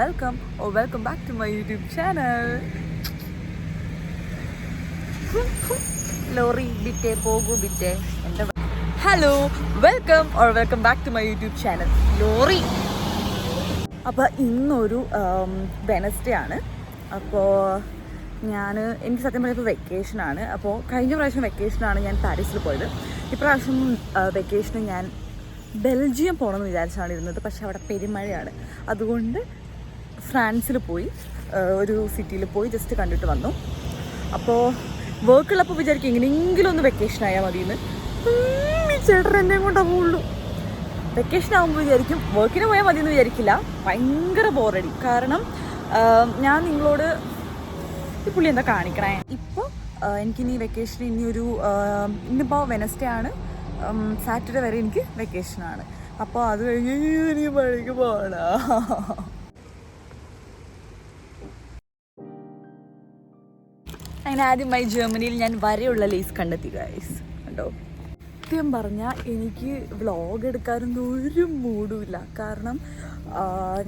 welcome back to my YouTube channel. Lorry bitte pogu bitte. Hello, welcome back to my YouTube channel. Lorry. അപ്പോൾ ഇന്നൊരു Wednesday ആണ്. അപ്പോൾ എനിക്ക് സത്യം പറഞ്ഞപ്പോൾ വെക്കേഷനാണ്. അപ്പോൾ കഴിഞ്ഞ പ്രാവശ്യം വെക്കേഷനാണ് ഞാൻ പാരീസിൽ പോയത്. ഇപ്രാവശ്യം വെക്കേഷന് ഞാൻ ബെൽജിയം പോകണമെന്ന് വിചാരിച്ചാണ് ഇരുന്നത്. പക്ഷേ അവിടെ പെരുമഴയാണ്. അതുകൊണ്ട് ഫ്രാൻസിൽ പോയി, ഒരു സിറ്റിയിൽ പോയി ജസ്റ്റ് കണ്ടിട്ട് വന്നു. അപ്പോൾ വർക്കുള്ളപ്പോൾ വിചാരിക്കും എങ്ങനെയെങ്കിലും ഒന്ന് വെക്കേഷൻ ആയാൽ മതിയെന്ന്. ചേട്ടൻ എന്നെ കൊണ്ടാവുള്ളൂ. വെക്കേഷൻ ആകുമ്പോൾ വിചാരിക്കും വർക്കിന് പോയാൽ മതിയെന്ന് വിചാരിക്കില്ല. ഭയങ്കര ബോറടി. കാരണം ഞാൻ നിങ്ങളോട് ഈ പുള്ളി എന്താ കാണിക്കണേ. ഇപ്പോൾ എനിക്കിനി വെക്കേഷൻ ഇന്നിപ്പോൾ വെനസ്ഡേ ആണ്. സാറ്റർഡേ വരെ എനിക്ക് വെക്കേഷനാണ്. അപ്പോൾ അത് കഴിഞ്ഞ് എനിക്ക് പണിക്ക് പോകണം. അങ്ങനെ ആദ്യമായി ജർമ്മനിയിൽ ഞാൻ വരെയുള്ള ലേസ് കണ്ടെത്തി ഗൈസ്. കണ്ടോ, സത്യം പറഞ്ഞാൽ എനിക്ക് വ്ളോഗ് എടുക്കാനൊന്നും ഒരു മൂഡുമില്ല. കാരണം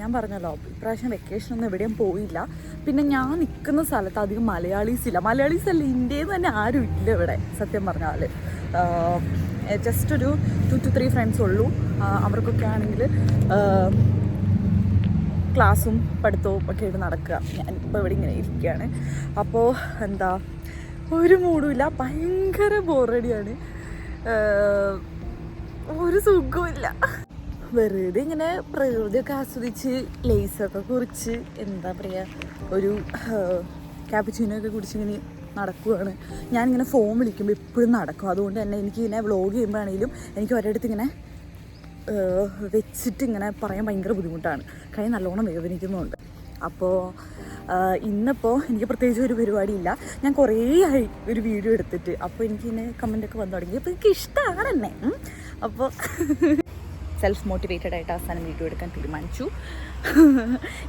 ഞാൻ പറഞ്ഞല്ലോ ഇപ്രാവശ്യം വെക്കേഷനൊന്നും എവിടെയും പോയില്ല. പിന്നെ ഞാൻ നിൽക്കുന്ന സ്ഥലത്ത് അധികം മലയാളീസില്ല. മലയാളീസല്ല, ഇന്ത്യയിൽ നിന്ന് തന്നെ ആരും ഇല്ല ഇവിടെ. സത്യം പറഞ്ഞാൽ ജസ്റ്റ് ഒരു 2 to 3 ഫ്രണ്ട്സ് ഉള്ളൂ. അവർക്കൊക്കെ ആണെങ്കിൽ ക്ലാസ്സും പഠിത്തവും ഒക്കെ ആയിട്ട് നടക്കുക. ഞാനിപ്പോൾ ഇവിടെ ഇങ്ങനെ ഇരിക്കുകയാണ്. അപ്പോൾ ഒരു മൂടുമില്ല. ഭയങ്കര ബോറടിയാണ്. ഒരു സുഖമില്ല. വെറുതെ ഇങ്ങനെ പ്രകൃതിയൊക്കെ ആസ്വദിച്ച് ലേസൊക്കെ കുറിച്ച് ഒരു ക്യാപ്പുച്ചിനൊക്കെ കുടിച്ച് ഇങ്ങനെ നടക്കുകയാണ്. ഞാനിങ്ങനെ ഫോൺ വിളിക്കുമ്പോൾ എപ്പോഴും നടക്കും. അതുകൊണ്ട് തന്നെ എനിക്കിങ്ങനെ വ്ളോഗ് ചെയ്യുമ്പോഴാണെങ്കിലും എനിക്ക് ഒരിടത്ത് ഇങ്ങനെ വെച്ചിട്ട് ഇങ്ങനെ പറയാൻ ഭയങ്കര ബുദ്ധിമുട്ടാണ്. കൈ നല്ലോണം വേദനിക്കുന്നുണ്ട്. അപ്പോൾ ഇന്നിപ്പോൾ എനിക്ക് പ്രത്യേകിച്ച് ഒരു പരിപാടിയില്ല. ഞാൻ കുറേ ആയി ഒരു വീഡിയോ എടുത്തിട്ട്. അപ്പോൾ എനിക്കിങ്ങനെ കമൻറ്റൊക്കെ വന്നു തുടങ്ങി. അപ്പോൾ എനിക്ക് ഇഷ്ടമാണ് എന്നെ. അപ്പോൾ സെൽഫ് മോട്ടിവേറ്റഡ് ആയിട്ട് അവസാനം വീഡിയോ എടുക്കാൻ തീരുമാനിച്ചു.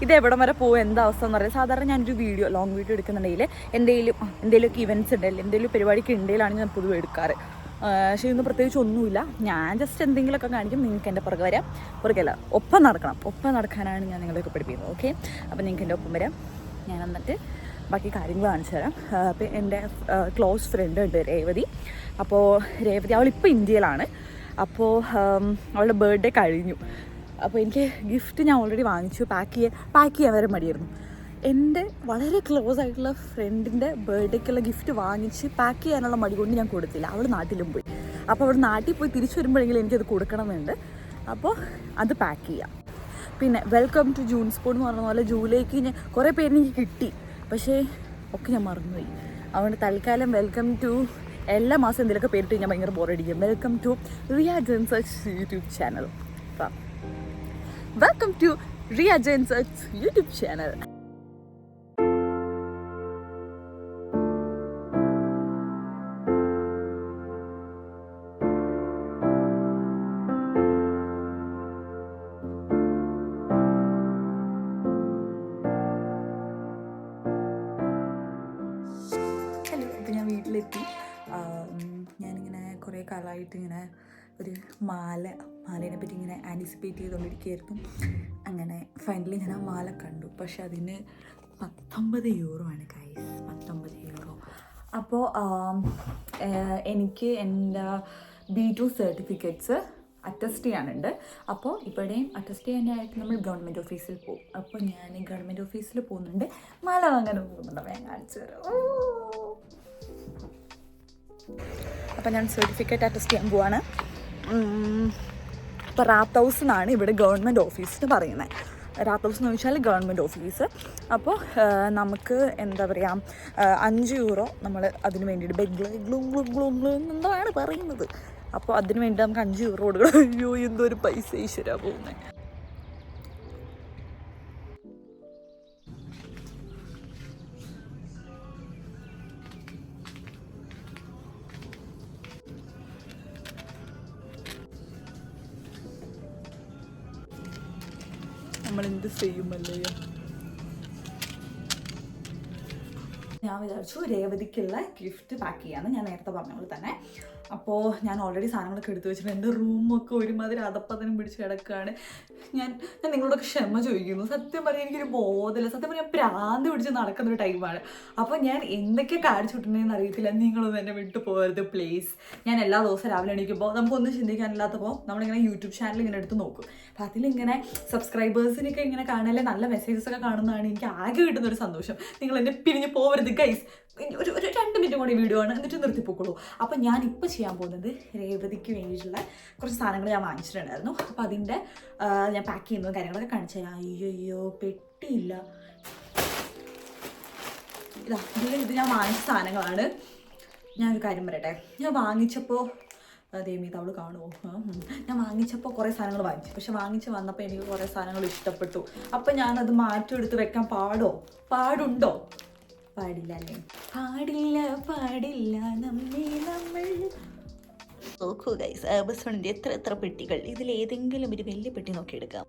ഇത് എവിടം വരെ പോകും, എന്താ അവസ്ഥ എന്ന് പറയുന്നത്. സാധാരണ ഞാനൊരു ലോങ് വീഡിയോ എടുക്കുന്നുണ്ടെങ്കിൽ എന്തെങ്കിലുമൊക്കെ ഇവൻറ്റ്സ് ഉണ്ടെങ്കിൽ എന്തെങ്കിലും പരിപാടിക്ക് ഉണ്ടെങ്കിലാണ് ഞാൻ പൊതുവെ എടുക്കാറ്. പക്ഷേ ഇന്ന് പ്രത്യേകിച്ച് ഒന്നുമില്ല. ഞാൻ ജസ്റ്റ് എന്തെങ്കിലുമൊക്കെ കാണിക്കും. നിങ്ങൾക്ക് എൻ്റെ പുറകെ വരാം. പുറകെയല്ല, ഒപ്പം നടക്കണം. ഒപ്പം നടക്കാനാണ് ഞാൻ നിങ്ങളെയൊക്കെ പഠിപ്പിക്കുന്നത്. ഓക്കെ, അപ്പോൾ നിങ്ങൾക്ക് എൻ്റെ ഒപ്പം വരാം. ഞാൻ എന്നിട്ട് ബാക്കി കാര്യങ്ങൾ കാണിച്ചു തരാം. അപ്പോൾ എൻ്റെ ക്ലോസ് ഫ്രണ്ട് ഉണ്ട് രേവതി. അപ്പോൾ രേവതി അവളിപ്പോൾ ഇന്ത്യയിലാണ്. അപ്പോൾ അവളുടെ ബർത്ത്ഡേ കഴിഞ്ഞു. അപ്പോൾ എനിക്ക് ഗിഫ്റ്റ് ഞാൻ ഓൾറെഡി വാങ്ങിച്ചു. പാക്ക് ചെയ്യാൻ വരെ മടിയായിരുന്നു. എൻ്റെ വളരെ ക്ലോസ് ആയിട്ടുള്ള ഫ്രണ്ടിൻ്റെ ബർത്ത്ഡേക്കുള്ള ഗിഫ്റ്റ് വാങ്ങിച്ച് പാക്ക് ചെയ്യാനുള്ള മടി കൊണ്ട് ഞാൻ കൊടുത്തില്ല. അവൾ നാട്ടിലും പോയി. അപ്പോൾ അവൾ നാട്ടിൽ പോയി തിരിച്ചു വരുമ്പോഴെങ്കിലും എനിക്കത് കൊടുക്കണമെന്നുണ്ട്. അപ്പോൾ അത് പാക്ക് ചെയ്യാം. പിന്നെ വെൽക്കം ടു ജൂൺ സ്പോട്ട് എന്ന് പറഞ്ഞ പോലെ ജൂലൈക്ക് ഞാൻ കുറേ പേര് എനിക്ക് കിട്ടി. പക്ഷേ ഒക്കെ ഞാൻ മറന്നുപോയി. അതുകൊണ്ട് തൽക്കാലം വെൽക്കം ടു എല്ലാ മാസം എന്തെങ്കിലുമൊക്കെ പേരിട്ട് ഞാൻ ഭയങ്കര ബോറടിക്കും. വെൽക്കം ടു റിയ ജെൻ സച്ച് YouTube channel. Welcome to Riya ജെൻ സച്ച് യൂട്യൂബ് ചാനൽ. വീട്ടിലെത്തി. ഞാനിങ്ങനെ കുറേ കാലമായിട്ട് ഇങ്ങനെ ഒരു മാലേനെ പറ്റി ഇങ്ങനെ ആൻറ്റിസിപ്പേറ്റ് ചെയ്തുകൊണ്ടിരിക്കുകയായിരുന്നു. അങ്ങനെ ഫൈനലി ഞാൻ ആ മാല കണ്ടു. പക്ഷെ അതിന് 19 യൂറോ ആണ് ഗൈസ്. 19 യൂറോ. അപ്പോൾ എനിക്ക് എൻ്റെ B2 സർട്ടിഫിക്കറ്റ്സ് അറ്റസ്റ്റ് ചെയ്യാനുണ്ട്. അപ്പോൾ ഇവിടെയും അറ്റസ്റ്റ് ചെയ്യാനായിട്ട് നമ്മൾ ഗവൺമെൻറ് ഓഫീസിൽ പോകും. അപ്പോൾ ഞാൻ ഗവൺമെൻറ് ഓഫീസിൽ പോകുന്നുണ്ട്. മാല വാങ്ങാൻ പോകുന്നുണ്ട്. ഞാൻ കാണിച്ചു തരാം. അപ്പം ഞാൻ സർട്ടിഫിക്കറ്റ് അറ്റസ്റ്റ് ചെയ്യാൻ പോവാണ്. ഇപ്പോൾ റാത്ത് ഹൗസ് എന്നാണ് ഇവിടെ ഗവൺമെൻറ് ഓഫീസിന് പറയുന്നത്. റാത്ത് ഹൗസ് എന്ന് വെച്ചാൽ ഗവൺമെൻറ് ഓഫീസ്. അപ്പോൾ നമുക്ക് 5 യൂറോ നമ്മൾ അതിന് വേണ്ടിയിട്ട് എന്താണ് പറയുന്നത്. അപ്പോൾ അതിന് വേണ്ടി നമുക്ക് 5 യൂറോ കൊടുക്കണം. അയ്യോ, എന്തോ ഒരു പൈസ ഈശ്വരാ പോകുന്നത്. നമ്മളെന്ത് ചെയ്യുമല്ലേ. ഞാൻ വിചാരിച്ചു രേവതിക്കുള്ള ഗിഫ്റ്റ് പാക്ക് ചെയ്യാമെന്ന്. ഞാൻ നേരത്തെ പറഞ്ഞ പോലെ തന്നെ അപ്പോൾ ഞാൻ ഓൾറെഡി സാധനങ്ങളൊക്കെ എടുത്തു വെച്ചിട്ടുണ്ട്. എൻ്റെ റൂമൊക്കെ ഒരുമാതിരി അതപ്പതിനും പിടിച്ച് കിടക്കുകയാണ്. ഞാൻ നിങ്ങളോടൊക്കെ ക്ഷമ ചോദിക്കുന്നു. സത്യം പറഞ്ഞാൽ എനിക്കൊരു ബോധമില്ല. സത്യം പറഞ്ഞാൽ പ്രാന്ത് പിടിച്ച് നടക്കുന്നൊരു ടൈമാണ്. അപ്പോൾ ഞാൻ എന്തൊക്കെ കാണിച്ചു വിട്ടിട്ടുണ്ടെന്ന് അറിയത്തില്ല. നിങ്ങളൊന്നും എന്നെ വിട്ടു പോകരുത് പ്ലീസ്. ഞാൻ എല്ലാ ദിവസവും രാവിലെ എണീക്കുമ്പോൾ നമുക്കൊന്നും ചിന്തിക്കാനില്ലാത്തപ്പോൾ നമ്മളിങ്ങനെ യൂട്യൂബ് ചാനൽ ഇങ്ങനെ എടുത്ത് നോക്കും. അപ്പോൾ അതിലിങ്ങനെ സബ്സ്ക്രൈബേഴ്സിനൊക്കെ ഇങ്ങനെ കാണാനല്ലേ നല്ല മെസ്സേജസ് ഒക്കെ കാണുന്നതാണ് എനിക്ക് ആകെ കിട്ടുന്നൊരു സന്തോഷം. നിങ്ങൾ എന്നെ പിരിഞ്ഞ് പോകരുത് ഗൈസ്. ഒരു 2 മിനിറ്റ് കൂടി വീഡിയോ ആണ്, എന്നിട്ട് നിർത്തിപ്പോക്കുള്ളൂ. അപ്പം ഞാൻ ഇപ്പോൾ ചെയ്യാൻ പോകുന്നത് രേവതിക്ക് വേണ്ടിയിട്ടുള്ള കുറച്ച് സാധനങ്ങൾ ഞാൻ വാങ്ങിച്ചിട്ടുണ്ടായിരുന്നു. അപ്പോൾ അതിൻ്റെ ഞാൻ പാക്ക് ചെയ്യുന്ന കാര്യങ്ങളൊക്കെ കാണിച്ചു തരാം. അയ്യോ പെട്ടിയില്ല. ഇത് ഞാൻ വാങ്ങിച്ച സാധനങ്ങളാണ്. ഞാനൊരു കാര്യം പറയട്ടെ. ഞാൻ വാങ്ങിച്ചപ്പോൾ ദേമീത് അവൾ കാണുമോ? ഞാൻ വാങ്ങിച്ചപ്പോൾ കുറേ സാധനങ്ങൾ വാങ്ങിച്ചു. പക്ഷെ വാങ്ങിച്ച് വന്നപ്പോൾ എനിക്ക് കുറേ സാധനങ്ങൾ ഇഷ്ടപ്പെട്ടു. അപ്പം ഞാനത് മാറ്റിയെടുത്ത് വെക്കാൻ പാടുണ്ടോ? പാടില്ല അല്ലേ? പാടില്ല നമ്മൾ നോക്കൂ ഗൈസ്. ആമസോണിൻ്റെ എത്ര പെട്ടികൾ. ഇതിലേതെങ്കിലും ഒരു വലിയ പെട്ടി നോക്കിയെടുക്കാം.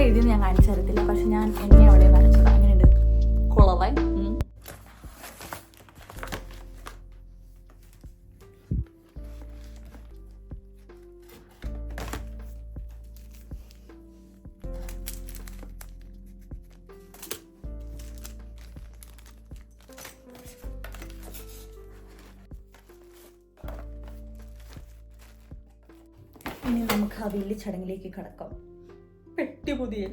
എഴുതിയെന്ന് ഞാൻ കാണിച്ചു തരത്തില്ല. പക്ഷെ ഞാൻ എന്നെ അവിടെ വരച്ചത് അങ്ങനെയുണ്ട്. കുളവൻ ഇനി നമുക്ക് ആ വലിയ ചടങ്ങിലേക്ക് കടക്കാം. പെട്ടി പുതിയൽ.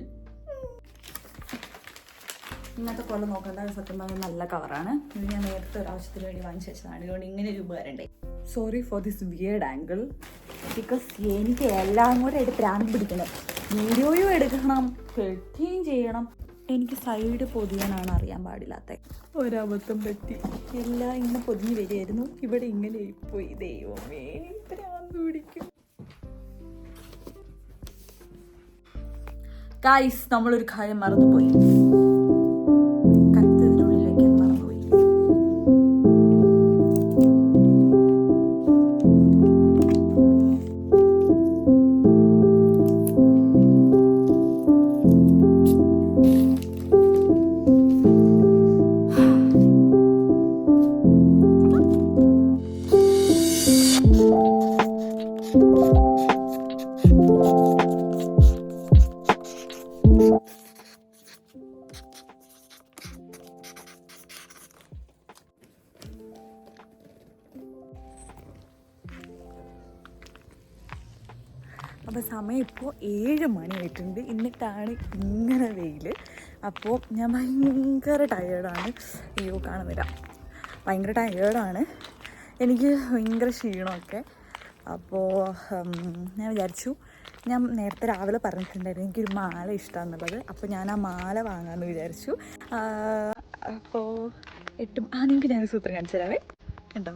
ഇന്നത്തെ കൊള്ള നോക്കേണ്ട സത്യം പറഞ്ഞാൽ നല്ല കവറാണ്. ഇത് ഞാൻ നേരത്തെ ഒരാവശ്യത്തിന് വേണ്ടി വാങ്ങിച്ചു വെച്ചതാണ്. ഇതുകൊണ്ട് ഇങ്ങനെ ഒരു ഉപകാരമുണ്ട്. Sorry for this weird angle. Because എനിക്ക് എല്ലാം കൂടെ ആയിട്ട് പ്രാന്ത് പിടിക്കണം. വീഡിയോയും എടുക്കണം, പെട്ടിയും ചെയ്യണം. എനിക്ക് സൈഡ് പൊതിയാനാണ് അറിയാൻ പാടില്ലാത്ത. ഒരബദ്ധം പറ്റി. എല്ലാം ഇങ്ങനെ പൊതിഞ്ഞ് വരികയായിരുന്നു. ഇവിടെ ഇങ്ങനെ പോയി. ദൈവമേ, പ്രാന്ത് പിടിക്കും. ഗൈസ്, നമ്മളൊരു കാര്യം മറന്നുപോയി. കത്തിനുള്ളിലേക്ക് മറന്നുപോയി. അപ്പോൾ സമയം ഇപ്പോൾ 7 മണിയായിട്ടുണ്ട്. എന്നിട്ടാണ് ഇങ്ങനെ വെയിൽ. അപ്പോൾ ഞാൻ ഭയങ്കര ടയേർഡാണ്. അയ്യോ കാണുന്നില്ല. ഭയങ്കര ടയേർഡാണ്. എനിക്ക് ഭയങ്കര ക്ഷീണമൊക്കെ. അപ്പോൾ ഞാൻ വിചാരിച്ചു, ഞാൻ നേരത്തെ രാവിലെ പറഞ്ഞിട്ടുണ്ടായിരുന്നു എനിക്കൊരു മാല ഇഷ്ടമാണെന്നുള്ളത്. അപ്പോൾ ഞാൻ ആ മാല വാങ്ങാമെന്ന് വിചാരിച്ചു. അപ്പോൾ നിങ്ങൾക്ക് ഞാനൊരു സൂത്രം കാണിച്ചു തരാവേ. ഉണ്ടോ?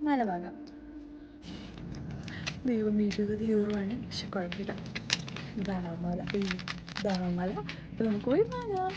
മാല വാങ്ങാം. ദൈവം 20 യൂറോയാണ്. പക്ഷെ കുഴപ്പമില്ല. ഇതാണ് മാല. ഇത് നമുക്ക് പോയി വാങ്ങാം.